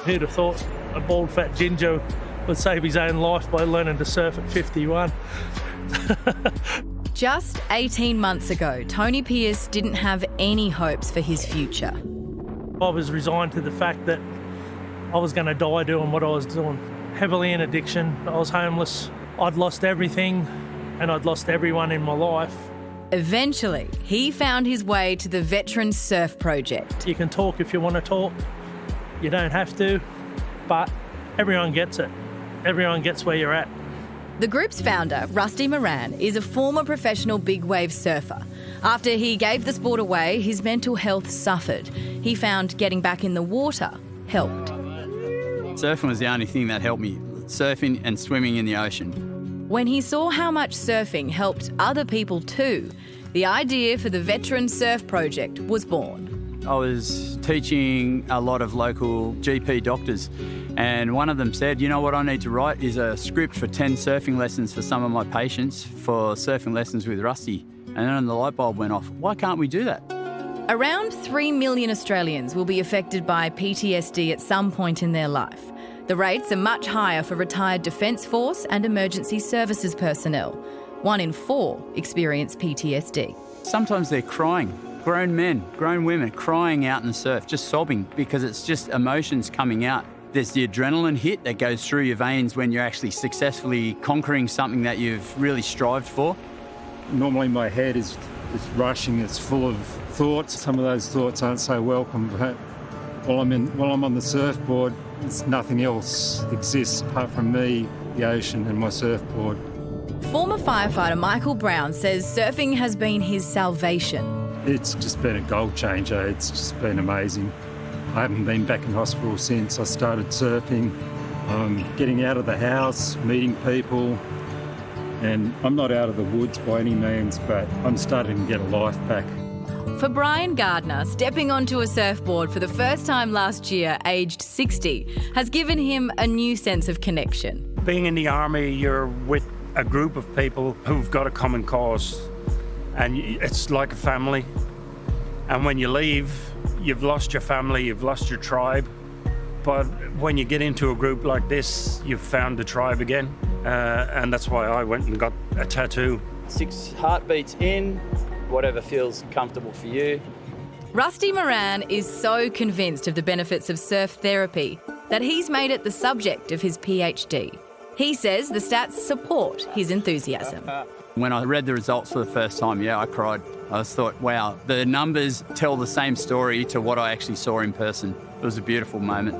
Who'd have thought a bald, fat ginger would save his own life by learning to surf at 51? Just 18 months ago, Tony Pearce didn't have any hopes for his future. I was resigned to the fact that I was going to die doing what I was doing. Heavily in addiction, I was homeless, I'd lost everything and I'd lost everyone in my life. Eventually, he found his way to the Veteran Surf Project. You can talk if you want to talk, you don't have to, but everyone gets it. Everyone gets where you're at. The group's founder, Rusty Moran, is a former professional big wave surfer. After he gave the sport away, his mental health suffered. He found getting back in the water helped. Surfing was the only thing that helped me, surfing and swimming in the ocean. When he saw how much surfing helped other people too, the idea for the Veteran Surf Project was born. I was teaching a lot of local GP doctors, and one of them said, you know what I need to write is a script for 10 surfing lessons for some of my patients for surfing lessons with Rusty. And then the light bulb went off. Why can't we do that? Around 3 million Australians will be affected by PTSD at some point in their life. The rates are much higher for retired Defence Force and emergency services personnel. 1 in 4 experience PTSD. Sometimes they're crying. Grown men, grown women crying out in the surf, just sobbing because it's just emotions coming out. There's the adrenaline hit that goes through your veins when you're actually successfully conquering something that you've really strived for. Normally my head is rushing, it's full of thoughts. Some of those thoughts aren't so welcome, but while I'm on the surfboard, nothing else exists apart from me, the ocean and my surfboard. Former firefighter Michael Brown says surfing has been his salvation. It's just been a goal changer. It's just been amazing. I haven't been back in hospital since I started surfing. I'm getting out of the house, meeting people, and I'm not out of the woods by any means, but I'm starting to get a life back. For Brian Gardner, stepping onto a surfboard for the first time last year, aged 60, has given him a new sense of connection. Being in the army, you're with a group of people who've got a common cause, and it's like a family. And when you leave, you've lost your family, you've lost your tribe. But when you get into a group like this, you've found the tribe again. And that's why I went and got a tattoo. 6 heartbeats in, whatever feels comfortable for you. Rusty Moran is so convinced of the benefits of surf therapy that he's made it the subject of his PhD. He says the stats support his enthusiasm. When I read the results for the first time, I cried. I just thought, wow, the numbers tell the same story to what I actually saw in person. It was a beautiful moment.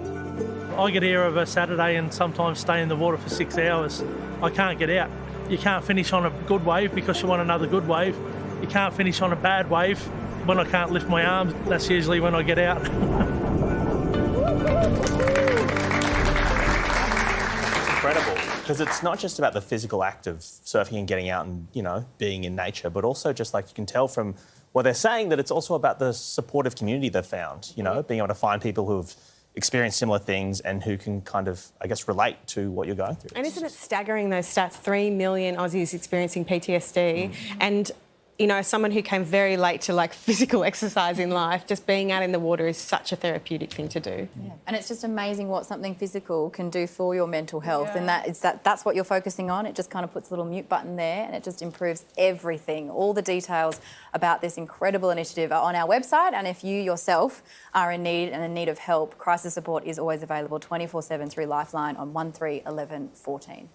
I get here over Saturday and sometimes stay in the water for 6 hours. I can't get out. You can't finish on a good wave because you want another good wave. You can't finish on a bad wave. When I can't lift my arms, that's usually when I get out. Incredible, because it's not just about the physical act of surfing and getting out and, being in nature, but also just like you can tell from what they're saying that it's also about the supportive community they've found, being able to find people who've experienced similar things and who can kind of, relate to what you're going through. And isn't it staggering, those stats? 3 million Aussies experiencing PTSD. And someone who came very late to physical exercise in life, just being out in the water is such a therapeutic thing to do. Yeah. And it's just amazing what something physical can do for your mental health. Yeah. And that's what you're focusing on. It just kind of puts a little mute button there and it just improves everything. All the details about this incredible initiative are on our website. And if you yourself are in need and in need of help, crisis support is always available 24/7 through Lifeline on 131114.